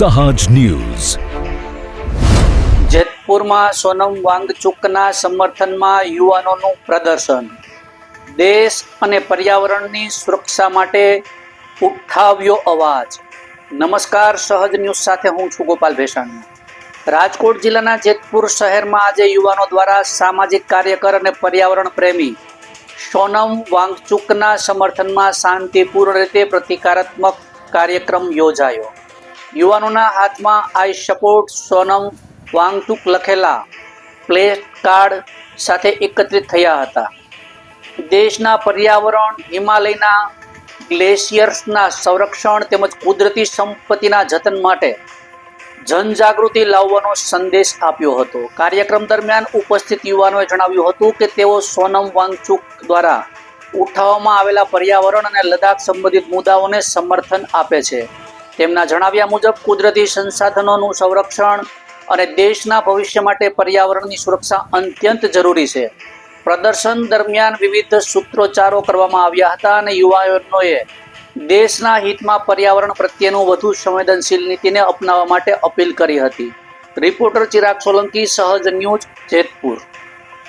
સહજ ન્યૂઝ. જેતપુરમાં સોનમ વાંગચુકના સમર્થનમાં યુવાનોનું પ્રદર્શન. દેશ અને પર્યાવરણની સુરક્ષા માટે ઉઠાવ્યો અવાજ. નમસ્કાર, સહજ ન્યૂઝ સાથે હું છું ગોપાલ ભેસાણી. રાજકોટ જિલ્લાના જેતપુર શહેરમાં આજે યુવાનો દ્વારા સામાજિક કાર્યકર અને પર્યાવરણ પ્રેમી સોનમ વાંગચુકના સમર્થનમાં શાંતિપૂર્ણ રીતે પ્રતિકારાત્મક કાર્યક્રમ યોજાયો. યુવાનોના હાથમાં આઈ સપોર્ટ સોનમ વાંગચુક લખેલા પ્લે કાર્ડ સાથે એકત્રિત થયા હતા. દેશના પર્યાવરણ, હિમાલયના ગ્લેશિયર્સના સંરક્ષણ તેમજ કુદરતી સંપત્તિના જતન માટે જનજાગૃતિ લાવવાનો સંદેશ આપ્યો હતો. કાર્યક્રમ દરમિયાન ઉપસ્થિત યુવાનોએ જણાવ્યું હતું કે તેઓ સોનમ વાંગચુક દ્વારા ઉઠાવવામાં આવેલા પર્યાવરણ અને લદ્દાખ સંબંધિત મુદ્દાઓને સમર્થન આપે છે. તેમના જણાવ્યા મુજબ કુદરતી સંસાધનોનું સંરક્ષણ અને દેશના ભવિષ્ય માટે પર્યાવરણની સુરક્ષા અત્યંત જરૂરી છે. પ્રદર્શન દરમિયાન વિવિધ સૂત્રોચ્ચારો કરવામાં આવ્યા હતા અને યુવાનોએ દેશના હિતમાં પર્યાવરણ પ્રત્યેનું વધુ સંવેદનશીલ નીતિને અપનાવવા માટે અપીલ કરી હતી. રિપોર્ટર ચિરાગ સોલંકી, સહજ ન્યૂઝ, જેતપુર.